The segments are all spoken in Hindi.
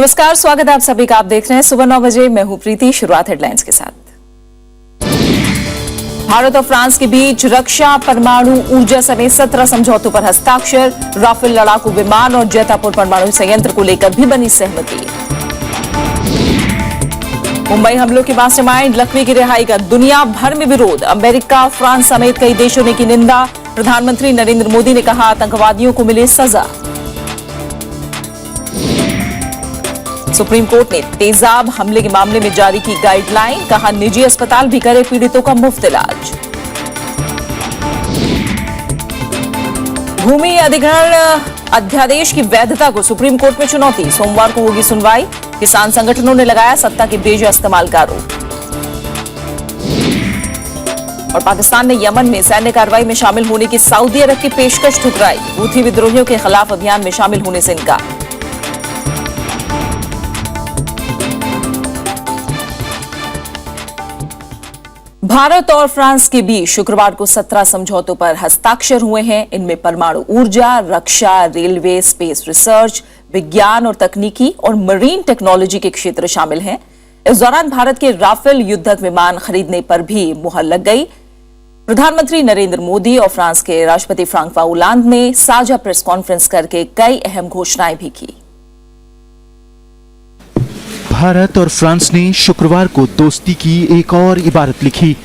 नमस्कार, स्वागत है आप सभी का। आप देख रहे हैं सुबह 9 बजे। मैं हूं प्रीति। शुरुआत हेडलाइंस के साथ। भारत और फ्रांस के बीच रक्षा, परमाणु ऊर्जा समेत 17 समझौतों पर हस्ताक्षर। राफेल लड़ाकू विमान और जैतापुर परमाणु संयंत्र को लेकर भी बनी सहमति। मुंबई हमलों के मास्टरमाइंड लखवी की रिहाई का दुनिया भर में विरोध। अमेरिका, फ्रांस समेत कई देशों ने की निंदा। प्रधानमंत्री नरेंद्र मोदी ने कहा, आतंकवादियों को मिले सजा। सुप्रीम कोर्ट ने तेजाब हमले के मामले में जारी की गाइडलाइन। कहा, निजी अस्पताल भी करे पीड़ितों का मुफ्त इलाज। भूमि अधिग्रहण अध्यादेश की वैधता को सुप्रीम कोर्ट में चुनौती। सोमवार को होगी सुनवाई। किसान संगठनों ने लगाया सत्ता के बेजा इस्तेमाल का आरोप। और पाकिस्तान ने यमन में सैन्य कार्रवाई में शामिल होने की सऊदी अरब की पेशकश ठुकराई। हूथी विद्रोहियों के खिलाफ अभियान में शामिल होने से इनकार। भारत और फ्रांस के बीच शुक्रवार को 17 समझौतों पर हस्ताक्षर हुए हैं। इनमें परमाणु ऊर्जा, रक्षा, रेलवे, स्पेस रिसर्च, विज्ञान और तकनीकी और मरीन टेक्नोलॉजी के क्षेत्र शामिल हैं। इस दौरान भारत के राफेल युद्धक विमान खरीदने पर भी मुहर लग गई। प्रधानमंत्री नरेंद्र मोदी और फ्रांस के राष्ट्रपति फ्रांकोis होलांद ने साझा प्रेस कॉन्फ्रेंस करके कई अहम घोषणाएं भी की। भारत और फ्रांस ने शुक्रवार को दोस्ती की एक और इबारत लिखी।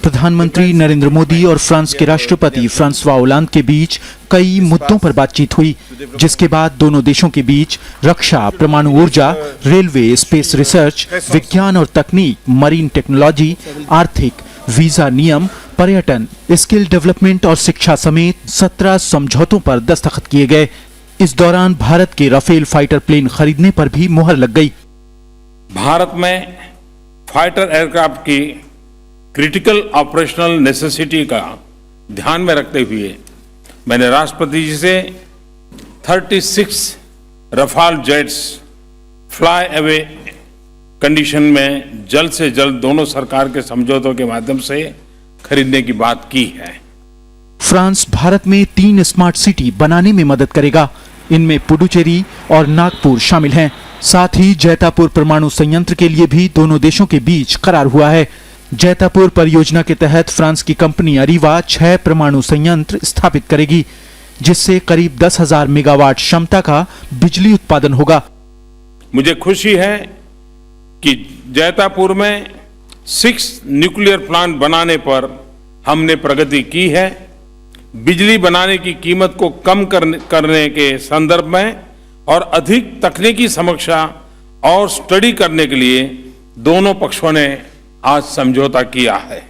प्रधानमंत्री नरेंद्र मोदी और फ्रांस के राष्ट्रपति फ्रांकोis होलांद के बीच कई मुद्दों पर बातचीत हुई, जिसके बाद दोनों देशों के बीच रक्षा, परमाणु ऊर्जा, रेलवे, स्पेस रिसर्च, विज्ञान और तकनीक, मरीन टेक्नोलॉजी, आर्थिक, वीजा नियम, पर्यटन, स्किल डेवलपमेंट और शिक्षा समेत 17 समझौतों पर दस्तखत किए गए। इस दौरान भारत के राफेल फाइटर प्लेन खरीदने पर भी मुहर लग गई। भारत में फाइटर एयरक्राफ्ट की क्रिटिकल ऑपरेशनल नेसेसिटी का ध्यान में रखते हुए मैंने राष्ट्रपति जी से 36 Rafale jets fly away condition में जल्द से जल्द दोनों सरकार के समझौतों के माध्यम से खरीदने की बात की है। फ्रांस भारत में 3 स्मार्ट सिटी बनाने में मदद करेगा। इनमें पुडुचेरी और नागपुर शामिल हैं। साथ ही जैतापुर परमाणु संयंत्र के लिए भी दोनों देशों के बीच करार हुआ है। जैतापुर परियोजना के तहत फ्रांस की कंपनी अरीवा 6 परमाणु संयंत्र स्थापित करेगी, जिससे करीब 10,000 मेगावाट क्षमता का बिजली उत्पादन होगा। मुझे खुशी है कि जैतापुर में 6 न्यूक्लियर प्लांट बनाने पर हमने प्रगति की है। बिजली बनाने की कीमत को कम करने के संदर्भ में और अधिक तकनीकी समीक्षा और स्टडी करने के लिए दोनों पक्षों ने आज समझौता किया है।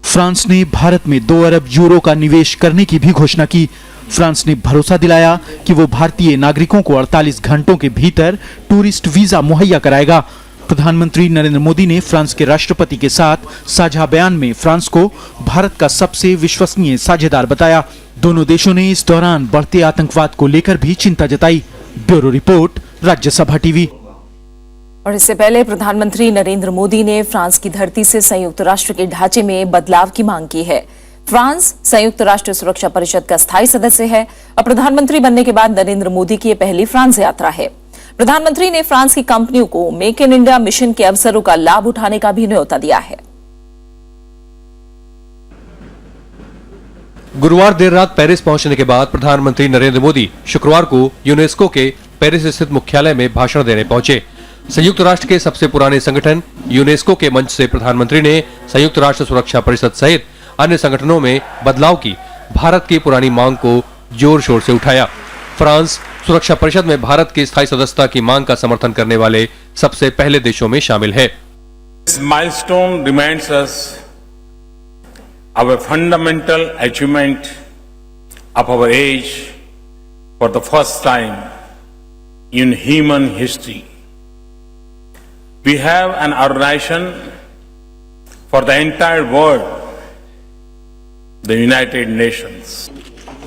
फ्रांस ने भारत में 2 अरब यूरो का निवेश करने की भी घोषणा की। फ्रांस ने भरोसा दिलाया कि वो भारतीय नागरिकों को 48 घंटों के भीतर टूरिस्ट वीजा मुहैया कराएगा। प्रधानमंत्री नरेंद्र मोदी ने फ्रांस के राष्ट्रपति के साथ साझा बयान में फ्रांस को भारत का सबसे विश्वसनीय साझेदार बताया। दोनों देशों ने इस दौरान बढ़ते आतंकवाद को लेकर भी चिंता जताई। Bureau report, Rajya Sabha TV. और इससे पहले प्रधानमंत्री नरेंद्र मोदी ने फ्रांस की धरती से संयुक्त राष्ट्र के ढांचे में बदलाव की मांग की है। फ्रांस संयुक्त राष्ट्र सुरक्षा परिषद का स्थायी सदस्य है और प्रधानमंत्री बनने के बाद नरेंद्र मोदी की यह पहली फ्रांस यात्रा है। प्रधानमंत्री ने फ्रांस की कंपनियों को मेक इन इंडिया मिशन के अवसरों का लाभ उठाने का भी न्योता दिया है। गुरुवार देर रात पेरिस पहुंचने के बाद प्रधानमंत्री नरेंद्र मोदी शुक्रवार को यूनेस्को के पेरिस स्थित मुख्यालय में भाषण देने पहुंचे। संयुक्त राष्ट्र के सबसे पुराने संगठन यूनेस्को के मंच से प्रधानमंत्री ने संयुक्त राष्ट्र सुरक्षा परिषद सहित अन्य संगठनों में बदलाव की भारत की पुरानी मांग को जोर शोर से उठाया। फ्रांस सुरक्षा परिषद में भारत की स्थायी सदस्यता की मांग का समर्थन करने वाले सबसे पहले देशों में शामिल है। This milestone reminds us of a fundamental achievement of our age for the first time in human history. We have an organization for the entire world, the United Nations.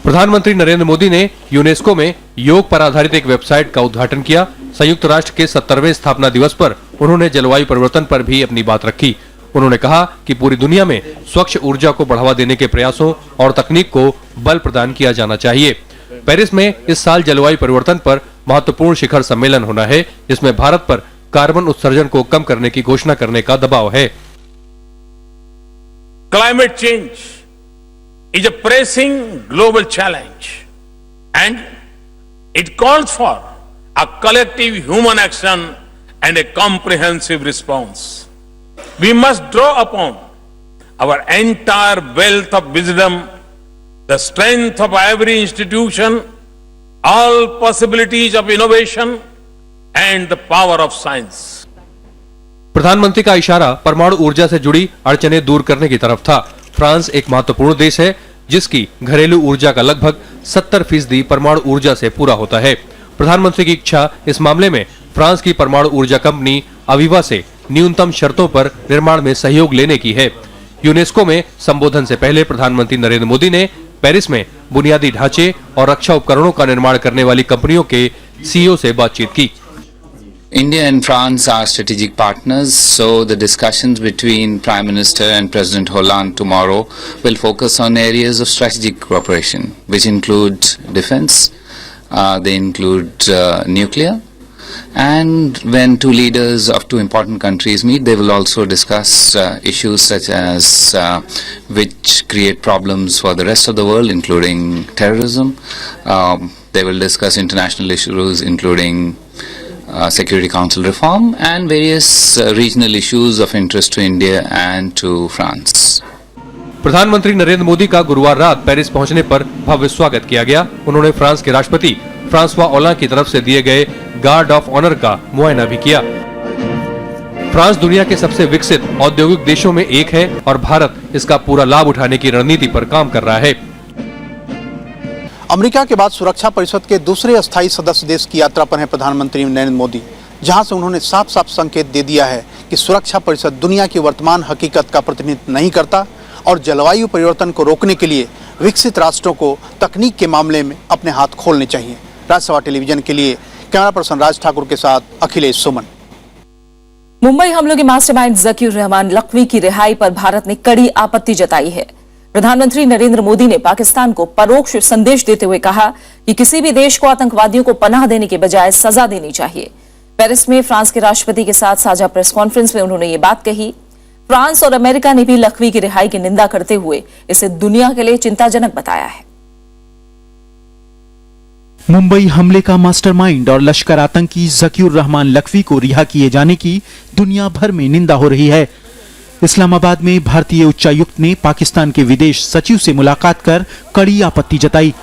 प्रधानमंत्री नरेंद्र मोदी ने यूनेस्को में योग पर आधारित एक वेबसाइट का उद्घाटन किया। संयुक्त राष्ट्र के 70वें स्थापना दिवस पर उन्होंने जलवायु परिवर्तन पर भी अपनी बात रखी। उन्होंने कहा कि पूरी दुनिया में स्वच्छ ऊर्जा को बढ़ावा देने के प्रयासों और तकनीक को बल प्रदान किया जाना चाहिए। पेरिस में इस साल जलवायु परिवर्तन पर महत्वपूर्ण शिखर सम्मेलन होना है, जिसमें भारत पर कार्बन उत्सर्जन को कम करने की घोषणा करने का दबाव है। Climate change is a pressing global challenge and it calls for a collective human action and a comprehensive response. We must draw upon our entire wealth of wisdom, the strength of every institution, all possibilities of innovation and the power of science. प्रधानमंत्री का इशारा परमाणु ऊर्जा से जुड़ी अड़चनें दूर करने की तरफ था। फ्रांस एक महत्वपूर्ण देश है जिसकी घरेलू ऊर्जा का लगभग 70% परमाणु ऊर्जा से पूरा होता है। प्रधानमंत्री की इच्छा इस मामले में फ्रांस की परमाणु ऊर्जा कंपनी अवीवा से न्यूनतम शर्तों पर निर्माण में सहयोग लेने की है। यूनेस्को में संबोधन से पहले प्रधानमंत्री नरेंद्र मोदी ने पेरिस में बुनियादी ढांचे और रक्षा उपकरणों का निर्माण करने वाली कंपनियों के सीईओ से बातचीत की। India and France are strategic partners, so the discussions between Prime Minister and President Hollande tomorrow will focus on areas of strategic cooperation, which include defense, they include nuclear, and when two leaders of two important countries meet, they will also discuss issues such as which create problems for the rest of the world, including terrorism. They will discuss international issues, including Security Council reform and various regional issues of interest to India and to France. प्रधानमंत्री नरेंद्र मोदी का गुरुवार रात पेरिस पहुंचने पर भव्य स्वागत किया गया। उन्होंने फ्रांस के राष्ट्रपति फ्रांसवा ओलांद की तरफ से दिए गए गार्ड ऑफ ऑनर का मुआयना भी किया। फ्रांस दुनिया के सबसे विकसित औद्योगिक देशों में एक है और भारत इसका पूरा लाभ उठाने की रणनीति पर काम कर रहा है। अमेरिका के बाद सुरक्षा परिषद के दूसरे अस्थायी सदस्य देश की यात्रा पर हैं प्रधानमंत्री नरेंद्र मोदी, जहां से उन्होंने साफ साफ संकेत दे दिया है कि सुरक्षा परिषद दुनिया की वर्तमान हकीकत का प्रतिनिधित्व नहीं करता और जलवायु परिवर्तन को रोकने के लिए विकसित राष्ट्रों को तकनीक के मामले में अपने हाथ खोलने चाहिए। राज्यसभा टेलीविजन के लिए कैमरा पर्सन राज ठाकुर के साथ अखिलेश सुमन। मुंबई हमलों के मास्टरमाइंड ज़कीउर रहमान लख्वी की रिहाई पर भारत ने कड़ी आपत्ति जताई है। प्रधानमंत्री नरेंद्र मोदी ने पाकिस्तान को परोक्ष संदेश देते हुए कहा कि किसी भी देश को आतंकवादियों को पनाह देने के बजाय सजा देनी चाहिए। पेरिस में फ्रांस के राष्ट्रपति के साथ साझा प्रेस कॉन्फ्रेंस में उन्होंने ये बात कही। फ्रांस और अमेरिका ने भी लख्वी की रिहाई की निंदा करते हुए इसे दुनिया के लिए चिंताजनक बताया है। मुंबई हमले का मास्टरमाइंड और लश्कर आतंकी ज़कीउर रहमान लख्वी को रिहा किए जाने की दुनिया भर में निंदा हो रही है। इस्लामाबाद में भारतीय उच्चायुक्त ने पाकिस्तान के विदेश सचिव से मुलाकात कर कड़ी आपत्ति जताई।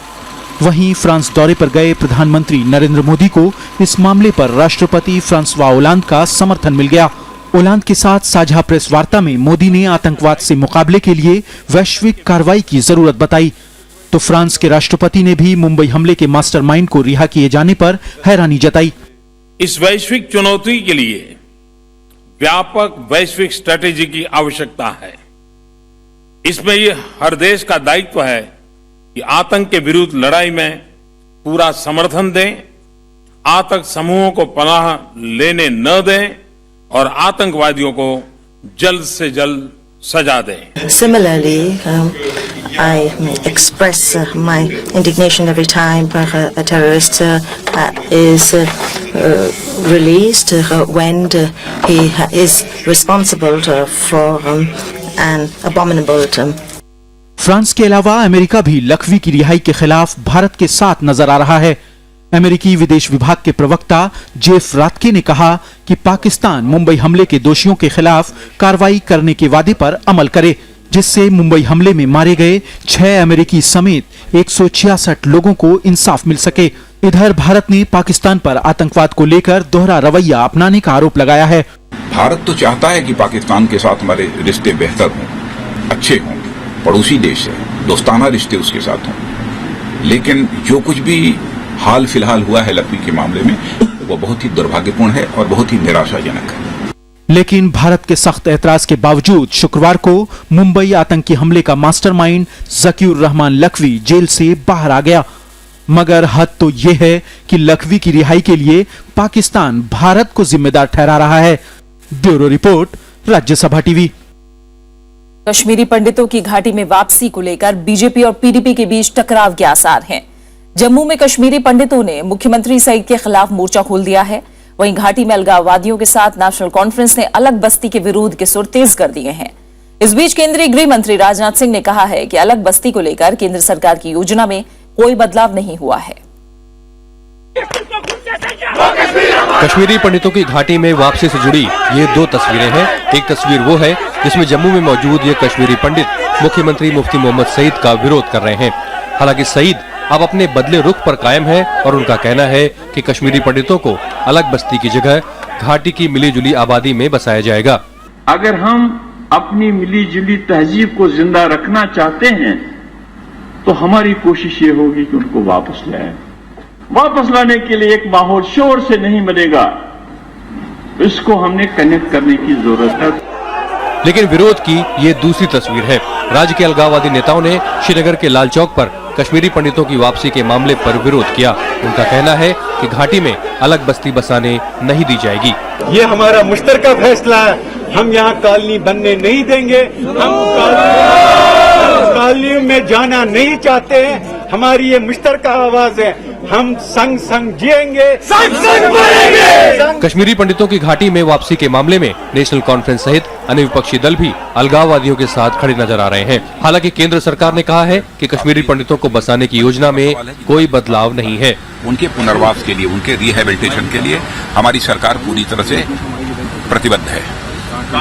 वहीं फ्रांस दौरे पर गए प्रधानमंत्री नरेंद्र मोदी को इस मामले पर राष्ट्रपति फ्रांसवा ओलांद का समर्थन मिल गया। ओलांद के साथ साझा प्रेस वार्ता में मोदी ने आतंकवाद से मुकाबले के लिए वैश्विक कार्रवाई की जरूरत बताई, तो फ्रांस के राष्ट्रपति ने भी मुंबई हमले के मास्टरमाइंड को रिहा किए जाने पर हैरानी जताई। इस वैश्विक चुनौती के लिए व्यापक वैश्विक स्ट्रेटेजी की आवश्यकता है। इसमें ये हर देश का दायित्व है कि आतंक के विरुद्ध लड़ाई में पूरा समर्थन दें, आतंक समूहों को पनाह लेने न दें और आतंकवादियों को जल्द से जल्द सजा दें। Similarly, I express my indignation every time a terrorist is released when he is responsible for an abominable France के अलावा अमेरिका भी लख्वी की रिहाई के खिलाफ भारत के साथ नजर आ रहा है। अमेरिकी विदेश विभाग के प्रवक्ता जेफ राथके ने कहा कि पाकिस्तान मुंबई हमले के दोषियों के खिलाफ कार्रवाई करने के वादे पर अमल करे, जिससे मुंबई हमले में मारे गए 6 अमेरिकी समेत 166 लोगों को इंसाफ मिल सके। इधर भारत ने पाकिस्तान पर आतंकवाद को लेकर दोहरा रवैया अपनाने का आरोप लगाया है। भारत तो चाहता है कि पाकिस्तान के साथ हमारे रिश्ते बेहतर हों, अच्छे हों, पड़ोसी देश है, दोस्ताना रिश्ते उसके साथ हों, लेकिन जो कुछ भी हाल फिलहाल हुआ है लख्वी के मामले में वो बहुत ही दुर्भाग्यपूर्ण है और बहुत ही निराशाजनक है। लेकिन भारत के सख्त एतराज के बावजूद शुक्रवार को मुंबई आतंकी हमले का मास्टरमाइंड ज़कीउर रहमान लख्वी जेल से बाहर आ गया। मगर हद तो ये है कि लख्वी की रिहाई के लिए पाकिस्तान भारत को जिम्मेदार ठहरा रहा है। Bureau report, Rajya Sabha TV. Kashmiri पंडितों की घाटी में वापसी को लेकर बीजेपी और पीडीपी के बीच टकराव के आसार हैं। जम्मू में कश्मीरी पंडितों ने मुख्यमंत्री सईद के खिलाफ मोर्चा खोल दिया है। वहीं घाटी में अलगाववादियों के साथ नेशनल कॉन्फ्रेंस ने अलग बस्ती के विरोध के सुर तेज कर दिए हैं। इस बीच केंद्रीय गृह मंत्री राजनाथ सिंह ने कहा है कि अलग बस्ती को लेकर केंद्र सरकार की योजना में कोई बदलाव नहीं हुआ है। कश्मीरी पंडितों की घाटी में वापसी से जुड़ी ये दो तस्वीरें हैं। एक तस्वीर वो है जिसमें जम्मू में मौजूद ये कश्मीरी पंडित मुख्यमंत्री मुफ्ती मोहम्मद सईद का विरोध कर रहे हैं। हालांकि सईद अब अपने बदले रुख पर कायम है और उनका कहना है कि कश्मीरी पंडितों को अलग बस्ती की जगह घाटी की मिलीजुली आबादी में बसाया जाएगा। अगर हम अपनी मिलीजुली तहजीब को जिंदा रखना चाहते हैं तो हमारी कोशिश ये होगी कि उनको वापस लाएं। वापस लाने के लिए एक माहौल शोर से नहीं बनेगा, इसको हमने कनेक्ट करने की जरूरत है। लेकिन विरोध की ये दूसरी तस्वीर है। राज्य के अलगाववादी नेताओं ने श्रीनगर के लाल चौक पर कश्मीरी पंडितों की वापसी के मामले पर विरोध किया। उनका कहना है कि घाटी में अलग बस्ती बसाने नहीं दी जाएगी। ये हमारा मुश्तरका फैसला है, हम यहाँ कॉलोनी बनने नहीं देंगे। हम कॉलोनी में जाना नहीं चाहते हैं। हमारी ये मुश्तरका आवाज है, हम संग संग जिएंगे, संग संग मरेंगे। कश्मीरी पंडितों की घाटी में वापसी के मामले में नेशनल कॉन्फ्रेंस सहित अन्य विपक्षी दल भी अलगाववादियों के साथ खड़े नजर आ रहे हैं। हालांकि केंद्र सरकार ने कहा है कि कश्मीरी पंडितों को बसाने की योजना में कोई बदलाव नहीं है। उनके पुनर्वास के लिए, उनके रिहेबिलिटेशन के लिए हमारी सरकार पूरी तरह से प्रतिबद्ध है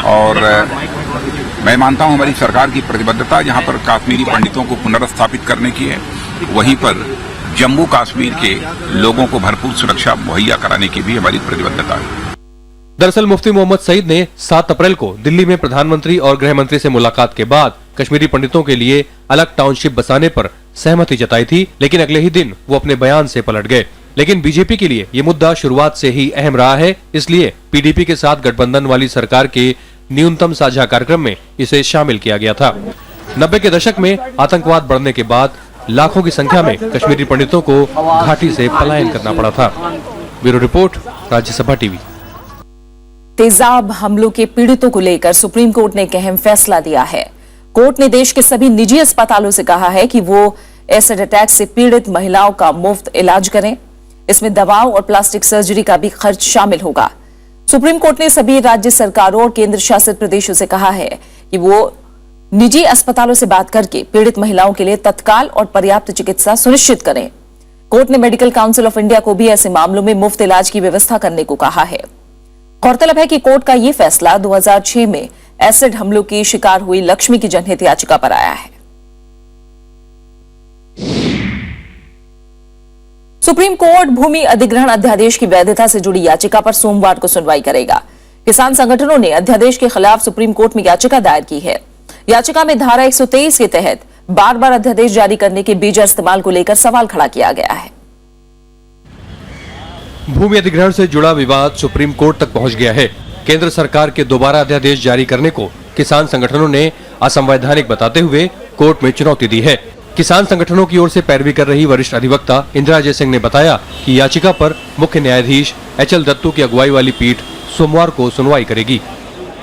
और मैं मानता हूं हमारी सरकार की प्रतिबद्धता जहां पर कश्मीरी पंडितों को पुनर्स्थापित करने की है, वहीं पर जम्मू कश्मीर के लोगों को भरपूर सुरक्षा मुहैया कराने की भी हमारी प्रतिबद्धता है। दरअसल मुफ्ती मोहम्मद सईद ने 7 अप्रैल को दिल्ली में प्रधानमंत्री और गृह मंत्री से मुलाकात के बाद कश्मीरी पंडितों के लिए अलग टाउनशिप बसाने पर सहमति जताई थी, लेकिन अगले ही दिन वो अपने बयान से पलट गए। लेकिन बीजेपी के लिए ये मुद्दा शुरुआत से ही अहम रहा है, इसलिए पीडीपी के साथ गठबंधन वाली सरकार के न्यूनतम साझा कार्यक्रम में इसे शामिल किया गया था। 90 के दशक में आतंकवाद बढ़ने के बाद लाखों की संख्या में कश्मीरी पंडितों को घाटी से पलायन करना पड़ा था। Bureau report, Rajya Sabha TV. तेजाब हमलों के पीड़ितों को लेकर सुप्रीम कोर्ट ने एक अहम फैसला दिया है। कोर्ट ने देश के सभी निजी अस्पतालों से कहा है कि वो एसिड अटैक से पीड़ित महिलाओं का मुफ्त इलाज करें। इसमें दवाओं और प्लास्टिक सर्जरी का भी खर्च शामिल होगा। सुप्रीम कोर्ट ने सभी राज्य सरकारों और केंद्र शासित प्रदेशों से कहा है कि वो निजी अस्पतालों से बात करके पीड़ित महिलाओं के लिए तत्काल और पर्याप्त चिकित्सा सुनिश्चित करें। कोर्ट ने मेडिकल काउंसिल ऑफ इंडिया को भी ऐसे मामलों में मुफ्त इलाज की व्यवस्था करने को कहा है। गौरतलब है कि कोर्ट का यह फैसला 2006 में एसिड हमलों की शिकार हुई लक्ष्मी की जनहित याचिका पर आया है। सुप्रीम कोर्ट भूमि अधिग्रहण अध्यादेश की वैधता से जुड़ी याचिका पर सोमवार को सुनवाई करेगा। किसान संगठनों ने अध्यादेश के खिलाफ सुप्रीम कोर्ट में याचिका दायर की है। याचिका में धारा 123 के तहत बार बार अध्यादेश जारी करने के बेजा इस्तेमाल को लेकर सवाल खड़ा किया गया है। भूमि अधिग्रहण से जुड़ा विवाद सुप्रीम कोर्ट तक पहुंच गया है। केंद्र सरकार के दोबारा अध्यादेश जारी करने को किसान संगठनों ने असंवैधानिक बताते हुए कोर्ट में चुनौती दी है। किसान संगठनों की ओर से पैरवी कर रही वरिष्ठ अधिवक्ता इंदिरा जय सिंह ने बताया कि याचिका पर मुख्य न्यायाधीश एचएल दत्तू की अगुवाई वाली पीठ सोमवार को सुनवाई करेगी।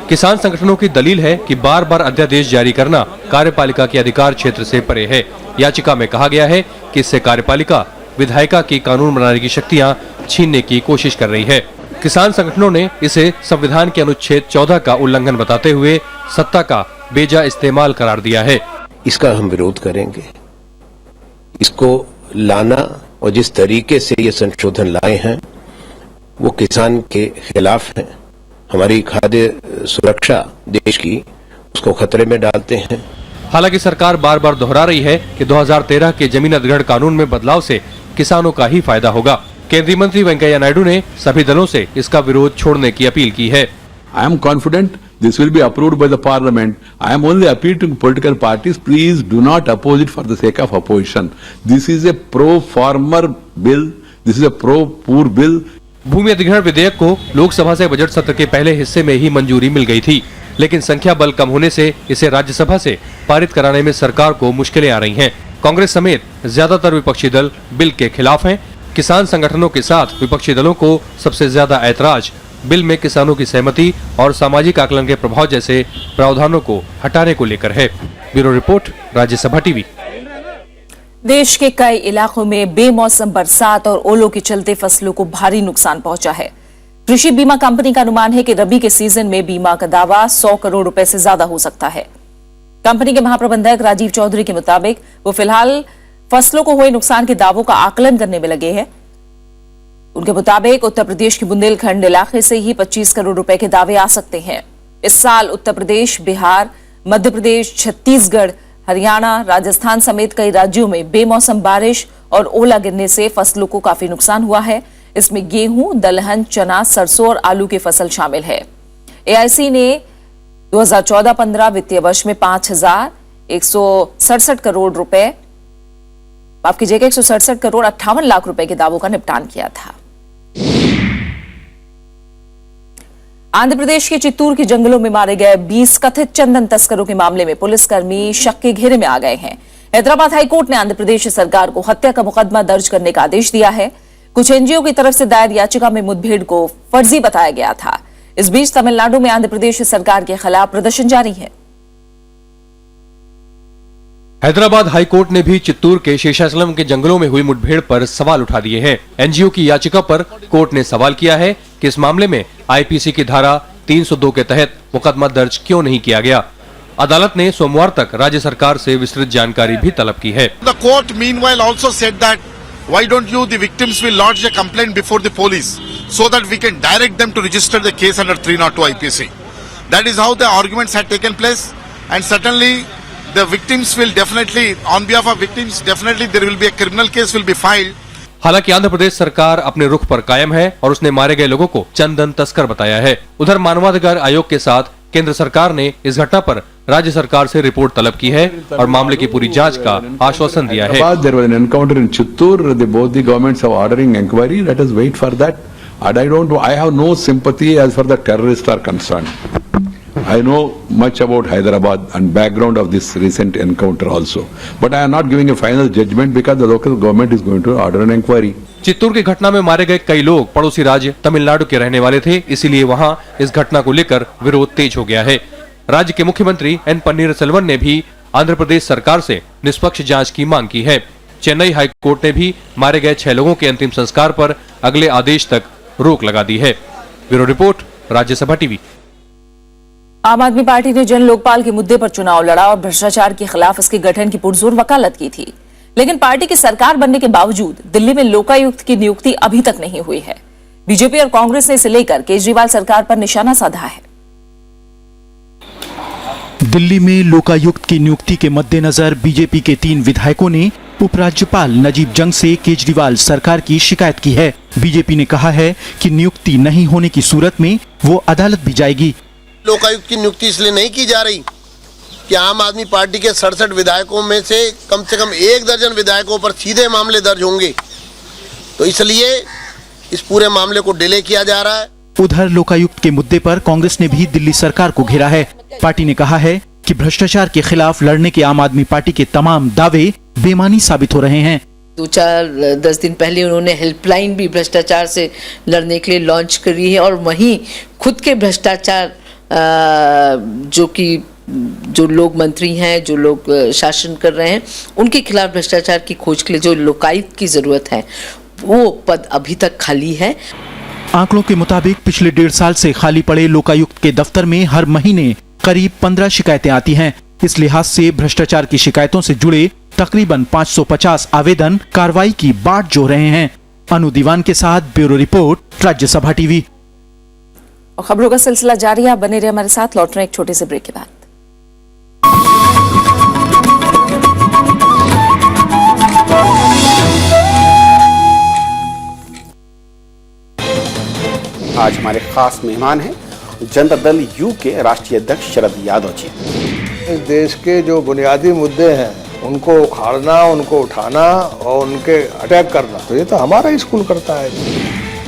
किसान संगठनों की दलील है कि बार बार अध्यादेश जारी करना कार्यपालिका के अधिकार क्षेत्र से परे है। याचिका में कहा गया है कि इससे कार्यपालिका विधायिका की कानून बनाने की शक्तियां छीनने की कोशिश कर रही है। किसान संगठनों ने इसे संविधान के अनुच्छेद 14 का उल्लंघन बताते हुए सत्ता का बेजा इस्तेमाल करार दिया है। इसका हम विरोध करेंगे। इसको लाना और जिस तरीके से ये संशोधन लाए हैं वो किसान के खिलाफ है। हमारी खाद्य सुरक्षा देश की उसको खतरे में डालते हैं। हालांकि सरकार बार बार दोहरा रही है कि 2013 के जमीन अधिग्रहण कानून में बदलाव से किसानों का ही फायदा होगा। केंद्रीय मंत्री वेंकैया नायडू ने सभी दलों से इसका विरोध छोड़ने की अपील की है। I am confident this will be approved by the parliament. I am only appealing to political parties, please do not oppose it for the sake of opposition. This is a pro-farmer bill. This is a pro-poor bill. भूमि अधिग्रहण विधेयक को लोकसभा से बजट सत्र के पहले हिस्से में ही मंजूरी मिल गई थी, लेकिन संख्या बल कम होने से इसे राज्यसभा से पारित कराने में सरकार को मुश्किलें आ रही हैं। कांग्रेस समेत ज्यादातर विपक्षी दल बिल के खिलाफ हैं। किसान संगठनों के साथ विपक्षी दलों को सबसे ज्यादा ऐतराज बिल में किसानों की सहमति और सामाजिक आकलन के प्रभाव जैसे प्रावधानों को हटाने को लेकर है। Bureau report, Rajya Sabha TV. देश के कई इलाकों में बेमौसम बरसात और ओलों के चलते फसलों को भारी नुकसान पहुंचा है। कृषि बीमा कंपनी का अनुमान है कि रबी के सीजन में बीमा का दावा 100 करोड़ रुपए से ज्यादा हो सकता है। कंपनी के महाप्रबंधक राजीव चौधरी के मुताबिक वो फिलहाल फसलों को हुए नुकसान के दावों का आकलन करने में लगे हैं। उनके मुताबिक उत्तर प्रदेश के बुंदेलखंड इलाके से ही 25 करोड़ रुपए के दावे आ सकते हैं। इस साल उत्तर प्रदेश, बिहार, मध्य प्रदेश, छत्तीसगढ़, हरियाणा, राजस्थान समेत कई राज्यों में बेमौसम बारिश और ओला गिरने से फसलों को काफी नुकसान हुआ है। इसमें गेहूं, दलहन, चना, सरसों और आलू की फसल शामिल है। एआईसी ने 2014-15 वित्तीय वर्ष में 5,167 करोड़ रुपए, माफ कीजिएगा 167 करोड़ 58 लाख रुपए के दावों का निपटान किया था। आंध्र प्रदेश के चित्तूर के जंगलों में मारे गए 20 कथित चंदन तस्करों के मामले में पुलिसकर्मी शक के घेरे में आ गए हैं। हैदराबाद हाईकोर्ट ने आंध्र प्रदेश सरकार को हत्या का मुकदमा दर्ज करने का आदेश दिया है। कुछ एनजीओ की तरफ से दायर याचिका में मुठभेड़ को फर्जी बताया गया था। इस बीच तमिलनाडु में आंध्र प्रदेश सरकार के खिलाफ प्रदर्शन जारी है। हैदराबाद हाईकोर्ट ने भी चित्तूर के शेषाचलम के जंगलों में हुई मुठभेड़ पर सवाल उठा दिए हैं। एनजीओ की याचिका पर कोर्ट ने सवाल किया है कि इस मामले में आईपीसी की धारा 302 के तहत मुकदमा दर्ज क्यों नहीं किया गया। अदालत ने सोमवार तक राज्य सरकार से विस्तृत जानकारी भी तलब की है। The court meanwhile also said that why don't you, the victims, will lodge a complaint before the police so that we can direct them to register the case under 302 IPC. That is how the arguments had taken place, and certainly the victims will definitely, on behalf of victims, definitely there will be a criminal case will be filed. हालांकि आंध्र प्रदेश सरकार अपने रुख पर कायम है और उसने मारे गए लोगों को चंदन तस्कर बताया है। उधर मानवाधिकार आयोग के साथ केंद्र सरकार ने इस घटना पर राज्य सरकार से रिपोर्ट तलब की है और मामले की पूरी जांच का आश्वासन दिया है। There was an encounter in Chittoor. Both the governments are ordering inquiry. Let us wait for that. And I have no sympathy as far as the terrorists are concerned. I know much about Hyderabad and background of this recent encounter also. But I am not giving a final judgment because the local government is going to order an inquiry. Chittoor की घटना में मारे गए कई लोग पड़ोसी राज्य तमिलनाडु के रहने वाले थे, इसीलिए वहां इस घटना को लेकर विरोध तेज हो गया है। राज्य के मुख्यमंत्री एन पन्नीरसेल्वम ने भी आंध्र प्रदेश सरकार से निष्पक्ष जांच की मांग की है। चेन्नई हाईकोर्ट ने भी मारे गए 6 लोगों के अंतिम संस्कार पर अगले आदेश तक रोक लगा दी है। Bureau report, Rajya Sabha TV. आम आदमी पार्टी ने जन लोकपाल के मुद्दे पर चुनाव लड़ा और भ्रष्टाचार के खिलाफ इसके गठन की पुरजोर वकालत की थी, लेकिन पार्टी की सरकार बनने के बावजूद दिल्ली में लोकायुक्त की नियुक्ति अभी तक नहीं हुई है। बीजेपी और कांग्रेस ने इसे लेकर केजरीवाल सरकार पर निशाना साधा है। दिल्ली में लोकायुक्त की नियुक्ति के मद्देनजर बीजेपी के 3 विधायकों ने उपराज्यपाल नजीब जंग से केजरीवाल सरकार की शिकायत की है। बीजेपी ने कहा है कि नियुक्ति नहीं होने की सूरत में वो अदालत भी जाएगी। लोकायुक्त की नियुक्ति इसलिए नहीं की जा रही कि आम आदमी पार्टी के 67 विधायकों में से कम 1 दर्जन विधायकों पर सीधे मामले दर्ज होंगे, तो इसलिए इस पूरे मामले को डिले किया जा रहा है। उधर लोकायुक्त के मुद्दे पर कांग्रेस ने भी दिल्ली सरकार को घेरा है। पार्टी ने कहा है कि भ्रष्टाचार के खिलाफ लड़ने के आम आदमी पार्टी के तमाम दावे बेमानी साबित हो रहे हैं। 2-4-10 दिन पहले उन्होंने हेल्पलाइन भी भ्रष्टाचार से लड़ने के लिए लॉन्च करी है और वहीं खुद के भ्रष्टाचार जो लोग मंत्री हैं, जो लोग शासन कर रहे हैं, उनके खिलाफ भ्रष्टाचार की खोज के लिए जो लोकायुक्त की जरूरत है वो पद अभी तक खाली है। आंकड़ों के मुताबिक पिछले 1.5 साल से खाली पड़े लोकायुक्त के दफ्तर में हर महीने करीब 15 शिकायतें आती हैं। इस लिहाज से भ्रष्टाचार की शिकायतों से जुड़े तकरीबन 550 आवेदन कार्रवाई की बाट जो रहे हैं। अनु दीवान के साथ ब्यूरो रिपोर्ट, राज्यसभा टीवी। और खबरों का सिलसिला जारी है, बने रहे हमारे साथ। लौट रहे एक छोटे से ब्रेक के बाद। आज हमारे खास मेहमान हैं जनता दल यू के राष्ट्रीय अध्यक्ष शरद यादव जी। इस देश के जो बुनियादी मुद्दे हैं उनको उखाड़ना, उनको उठाना और उनके अटैक करना, तो ये तो हमारा स्कूल करता है।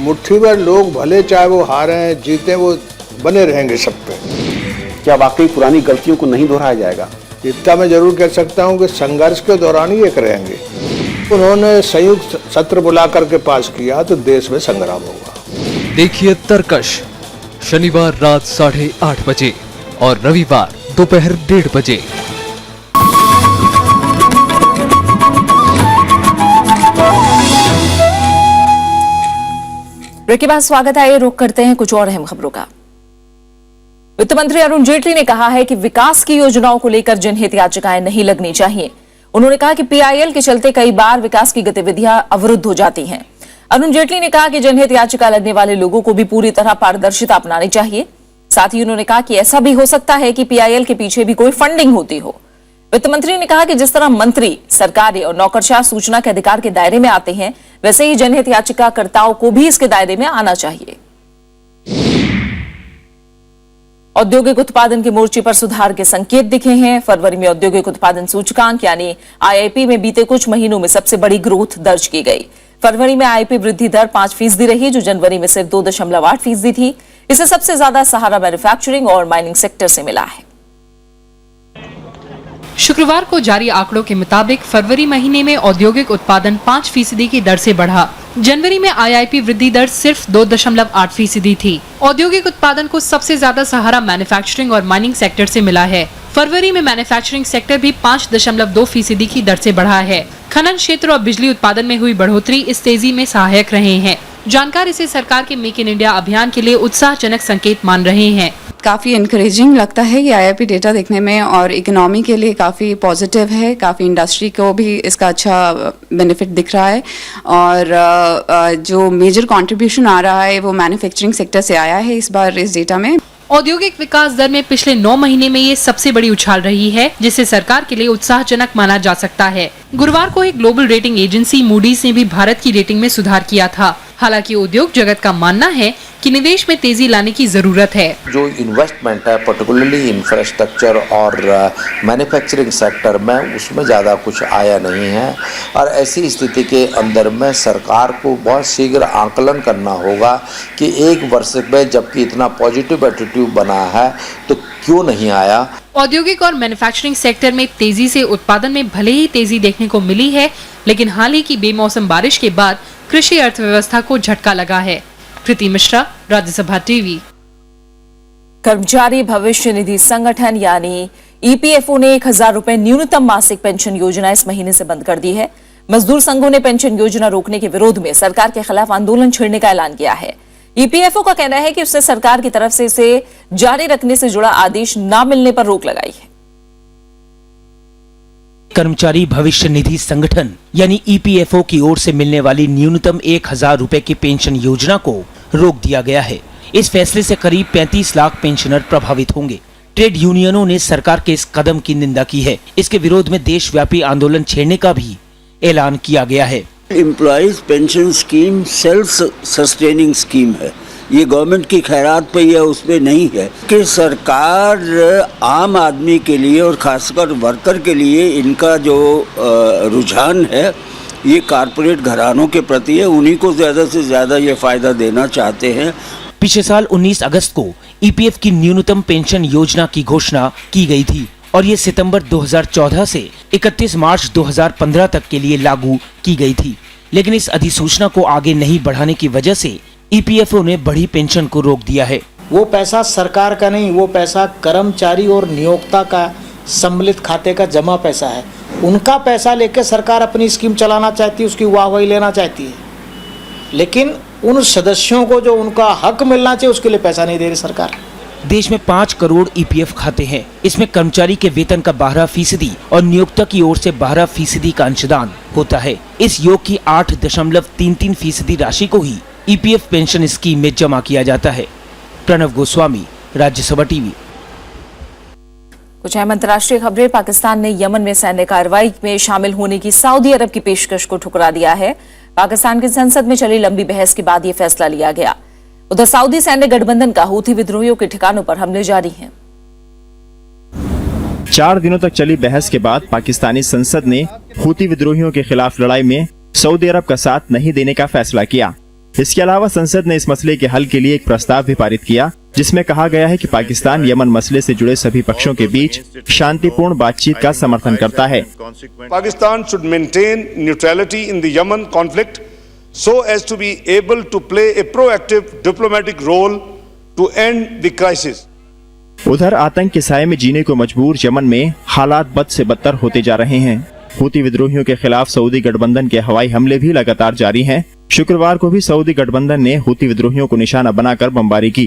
मुट्ठी भर लोग भले चाहे वो हारें जीते वो बने रहेंगे सब पे। क्या वाकई पुरानी गलतियों को नहीं दोहराया जाएगा? इतना मैं जरूर कह सकता हूँ कि संघर्ष के दौरान ही एक रहेंगे। उन्होंने संयुक्त सत्र बुला करके पास किया तो देश में संग्राम होगा। देखिए तरकश शनिवार रात 8:30 बजे और रविवार दोपहर 1:30 बजे। ब्रेक के बाद स्वागत है। रुख करते हैं कुछ और अहम खबरों का। वित्त मंत्री अरुण जेटली ने कहा है कि विकास की योजनाओं को लेकर जनहित याचिकाएं नहीं लगनी चाहिए। उन्होंने कहा कि पीआईएल के चलते कई बार विकास की गतिविधियां अवरुद्ध हो जाती हैं। अरुण जेटली ने कहा कि जनहित याचिका लगने वाले लोगों को भी पूरी तरह पारदर्शिता अपनानी चाहिए। साथ ही उन्होंने कहा कि ऐसा भी हो सकता है कि पीआईएल के पीछे भी कोई फंडिंग होती हो। वित्त मंत्री ने कहा कि जिस तरह मंत्री, सरकारी और नौकरशाह सूचना के अधिकार के दायरे में आते हैं, वैसे ही जनहित याचिकाकर्ताओं को भी इसके दायरे में आना चाहिए। औद्योगिक उत्पादन के मोर्चे पर सुधार के संकेत दिखे हैं। फरवरी में औद्योगिक उत्पादन सूचकांक यानी आईआईपी में बीते कुछ महीनों में सबसे बड़ी ग्रोथ दर्ज की गई। फरवरी में आईआईपी वृद्धि दर 5% रही, जो जनवरी में सिर्फ 2.8% थी। इसे सबसे ज्यादा सहारा मैन्युफैक्चरिंग और माइनिंग सेक्टर से मिला है। शुक्रवार को जारी आंकड़ों के मुताबिक फरवरी महीने में औद्योगिक उत्पादन 5% की दर से बढ़ा। जनवरी में आईआईपी वृद्धि दर सिर्फ 2.8% थी। औद्योगिक उत्पादन को सबसे ज्यादा सहारा मैन्युफैक्चरिंग और माइनिंग सेक्टर से मिला है। फरवरी में मैन्युफैक्चरिंग सेक्टर भी 5.2% की दर से बढ़ा है। खनन क्षेत्र और बिजली उत्पादन में हुई बढ़ोतरी इस तेजी में सहायक रहे हैं। जानकार इसे सरकार के मेक इन इंडिया अभियान के लिए उत्साहजनक संकेत मान रहे हैं। काफ़ी इनकरेजिंग लगता है ये आईआईपी डेटा देखने में, और इकोनॉमी के लिए काफ़ी पॉजिटिव है। काफ़ी इंडस्ट्री को भी इसका अच्छा बेनिफिट दिख रहा है, और जो मेजर कंट्रीब्यूशन आ रहा है वो मैन्युफैक्चरिंग सेक्टर से आया है इस बार इस डेटा में। औद्योगिक विकास दर में पिछले 9 महीने में ये सबसे बड़ी उछाल रही है, जिसे सरकार के लिए उत्साहजनक माना जा सकता है। गुरुवार को एक ग्लोबल रेटिंग एजेंसी मूडीज ने भी भारत की रेटिंग में सुधार किया था। हालांकि उद्योग जगत का मानना है कि निवेश में तेजी लाने की जरूरत है। जो इन्वेस्टमेंट है पर्टिकुलरली इंफ्रास्ट्रक्चर और मैन्युफैक्चरिंग सेक्टर में, उसमें ज़्यादा कुछ आया नहीं है, और ऐसी स्थिति के अंदर में सरकार को बहुत शीघ्र आकलन करना होगा कि एक वर्ष में जबकि इतना पॉजिटिव एटीट्यूड बना है तो क्यों नहीं आया। औद्योगिक और मैन्युफैक्चरिंग सेक्टर में तेजी से उत्पादन में भले ही तेजी देखने को मिली है, लेकिन हाल ही की बेमौसम बारिश के बाद कृषि अर्थव्यवस्था को झटका लगा है। कृति मिश्रा, राज्यसभा टीवी। कर्मचारी भविष्य निधि संगठन यानी ईपीएफओ ने 1,000 रुपए न्यूनतम मासिक पेंशन योजना इस महीने से बंद कर दी है। मजदूर संघों ने पेंशन योजना रोकने के विरोध में सरकार के खिलाफ आंदोलन छेड़ने का ऐलान किया है। ईपीएफओ का कहना है कि उसने सरकार की तरफ से इसे जारी रखने से जुड़ा आदेश न मिलने पर रोक लगाई है। कर्मचारी भविष्य निधि संगठन यानी ईपीएफओ की ओर से मिलने वाली न्यूनतम 1,000 रुपए की पेंशन योजना को रोक दिया गया है। इस फैसले से करीब 35 लाख पेंशनर प्रभावित होंगे। ट्रेड यूनियनों ने सरकार के इस कदम की निंदा की है। इसके विरोध में देशव्यापी आंदोलन छेड़ने का भी ऐलान किया गया है। Employees pension scheme self sustaining scheme है, ये गवर्नमेंट की खैरात पे या उस पे नहीं है कि सरकार आम आदमी के लिए और खासकर वर्कर के लिए इनका जो रुझान है ये कारपोरेट घरानों के प्रति है, उन्हीं को ज़्यादा से ज़्यादा ये फ़ायदा देना चाहते हैं। पिछले साल 19 अगस्त को ईपीएफ की न्यूनतम पेंशन योजना की घोषणा की गई थी और ये सितंबर 2014 से 31 मार्च 2015 तक के लिए लागू की गई थी, लेकिन इस अधिसूचना को आगे नहीं बढ़ाने की वजह से ईपीएफओ ने बढ़ी पेंशन को रोक दिया है। वो पैसा सरकार का नहीं, वो पैसा कर्मचारी और नियोक्ता का सम्मिलित खाते का जमा पैसा है। उनका पैसा लेके सरकार अपनी स्कीम चलाना चाहती है, उसकी वाहवाही लेना चाहती है, लेकिन उन सदस्यों को जो उनका हक मिलना चाहिए उसके लिए पैसा नहीं दे रही सरकार। देश में 5 करोड़ ईपीएफ खाते हैं। इसमें कर्मचारी के वेतन का 12% और नियोक्ता की ओर से 12% का अंशदान होता है। इस योग की 8.33% राशि को ही ईपीएफ पेंशन स्कीम में जमा किया जाता है। प्रणव गोस्वामी, राज्यसभा टीवी। कुछ अहम अंतर्राष्ट्रीय खबरें। पाकिस्तान ने यमन में सैन्य कार्रवाई में शामिल होने की सऊदी अरब की पेशकश को ठुकरा दिया है। पाकिस्तान की संसद में चली लंबी बहस के बाद यह फैसला लिया गया। उधर सऊदी सैन्य गठबंधन का हूथी विद्रोहियों के ठिकानों पर हमले जारी हैं। 4 दिनों तक चली बहस के बाद पाकिस्तानी संसद ने हूथी विद्रोहियों के खिलाफ लड़ाई में सऊदी अरब का साथ नहीं देने का फैसला किया। इसके अलावा संसद ने इस मसले के हल के लिए एक प्रस्ताव भी पारित किया, जिसमें कहा गया है कि पाकिस्तान यमन मसले से जुड़े सभी पक्षों के बीच शांतिपूर्ण बातचीत का समर्थन करता है। Pakistan should maintain neutrality in the Yemen conflict so as to be able to play a proactive diplomatic role to end the crisis. उधर आतंक के साये में जीने को मजबूर यमन में हालात बद से बदतर होते जा रहे हैं। हूथी विद्रोहियों के खिलाफ सऊदी गठबंधन के हवाई हमले भी लगातार जारी हैं। शुक्रवार को भी सऊदी गठबंधन ने हूती विद्रोहियों को निशाना बनाकर बमबारी की।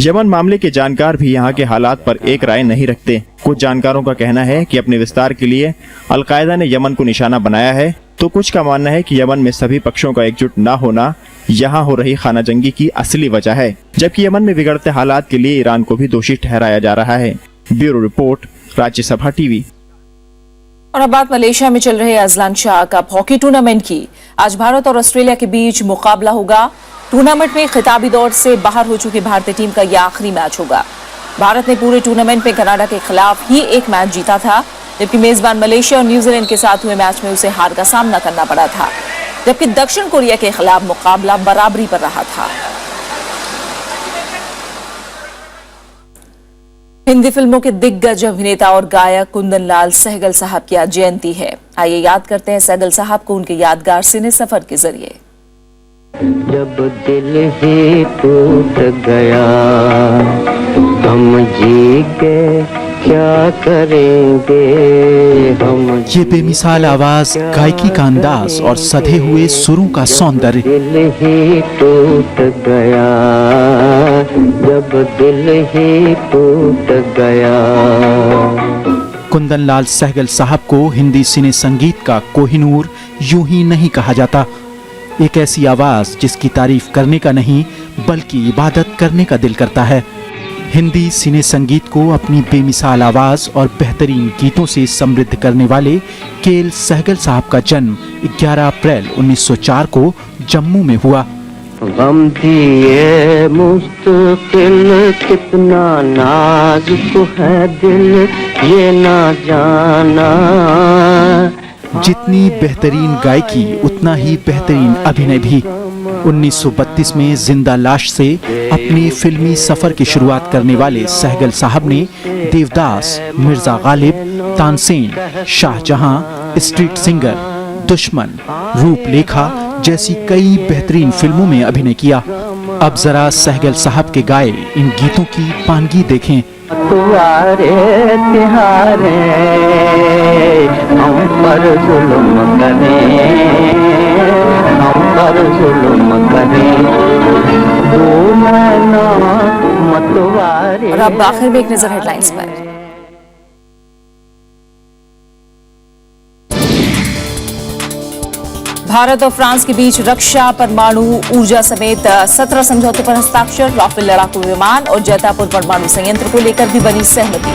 यमन मामले के जानकार भी यहाँ के हालात पर एक राय नहीं रखते। कुछ जानकारों का कहना है कि अपने विस्तार के लिए अलकायदा ने यमन को निशाना बनाया है, तो कुछ का मानना है कि यमन में सभी पक्षों का एकजुट न होना यहाँ हो रही खाना जंगी की असली वजह है, जबकि यमन में बिगड़ते हालात के लिए ईरान को भी दोषी ठहराया जा रहा है। Bureau report, Rajya Sabha TV. और अब बात मलेशिया में चल रहे Azlan Shah cup hockey tournament की। आज भारत और ऑस्ट्रेलिया के बीच मुकाबला होगा। टूर्नामेंट में खिताबी दौर से बाहर हो चुकी भारतीय टीम का यह आखिरी मैच होगा। भारत ने पूरे टूर्नामेंट में कनाडा के खिलाफ ही एक मैच जीता था, जबकि मेजबान मलेशिया और न्यूजीलैंड के साथ हुए मैच में उसे हार का सामना करना पड़ा था, जबकि दक्षिण कोरिया के खिलाफ मुकाबला बराबरी पर रहा था। हिंदी फिल्मों के दिग्गज अभिनेता और गायक कुंदन लाल सहगल साहब की आज जयंती है। आइए याद करते हैं सहगल साहब को उनके यादगार सिने सफर के जरिए। जब दिल ही टूट गया हम जी के क्या करेंगे हम। ये बेमिसाल आवाज, गायकी का अंदाज और सधे हुए सुरों का सौंदर्य। दिल ही टूट गया जब दिल ही टूट गया। कुंदन लाल सहगल साहब को हिंदी सिने संगीत का कोहिनूर यूं ही नहीं कहा जाता। एक ऐसी आवाज जिसकी तारीफ करने का नहीं बल्कि इबादत करने का दिल करता है। हिंदी सिने संगीत को अपनी बेमिसाल आवाज और बेहतरीन गीतों से समृद्ध करने वाले केएल सहगल साहब का जन्म 11 अप्रैल 1904 को जम्मू में हुआ। गम दिए मुस्तकिल कितना नाजुक है दिल ये ना जाना। जितनी बेहतरीन गायकी उतना ही बेहतरीन अभिनय भी। 1932 में जिंदा लाश से अपने फिल्मी सफर की शुरुआत करने वाले सहगल साहब ने देवदास, मिर्जा गालिब, तानसेन, शाहजहां, स्ट्रीट सिंगर, दुश्मन, रूपलेखा जैसी कई बेहतरीन फिल्मों में अभिनय किया। अब जरा सहगल साहब के गाए इन गीतों की पानगी देखें। तुम्हारे तिहारे हम पर जुल्म करें, हम पर जुल्म करें, तू नैना मतवारे। और अब आखिर में एक नजर हेडलाइंस पर। भारत और फ्रांस के बीच रक्षा, परमाणु ऊर्जा समेत 17 समझौतों पर हस्ताक्षर। राफेल लड़ाकू विमान और जैतापुर परमाणु संयंत्र को लेकर भी बनी सहमति।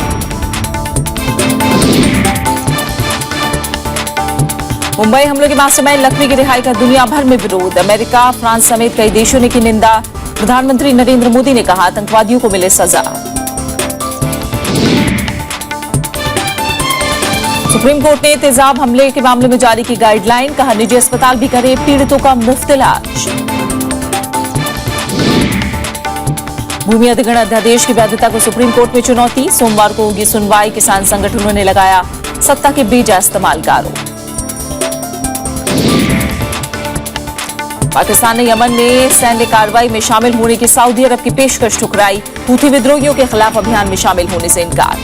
मुंबई हमलों के मास्टरमाइंड लखवी की रिहाई का दुनिया भर में विरोध। अमेरिका, फ्रांस समेत कई देशों ने की निंदा। प्रधानमंत्री नरेंद्र मोदी ने कहा आतंकवादियों को मिले सजा। सुप्रीम कोर्ट ने तेजाब हमले के मामले में जारी की गाइडलाइन। कहा निजी अस्पताल भी करे पीड़ितों का मुफ्त इलाज। भूमि अधिग्रहण अध्यादेश की वैधता को सुप्रीम कोर्ट में चुनौती। सोमवार को होगी सुनवाई। किसान संगठनों ने लगाया सत्ता के बेजा इस्तेमाल का आरोप। पाकिस्तान ने यमन में सैन्य कार्रवाई में शामिल होने की सऊदी अरब की पेशकश ठुकराई। हूथी विद्रोहियों के खिलाफ अभियान में शामिल होने से इनकार।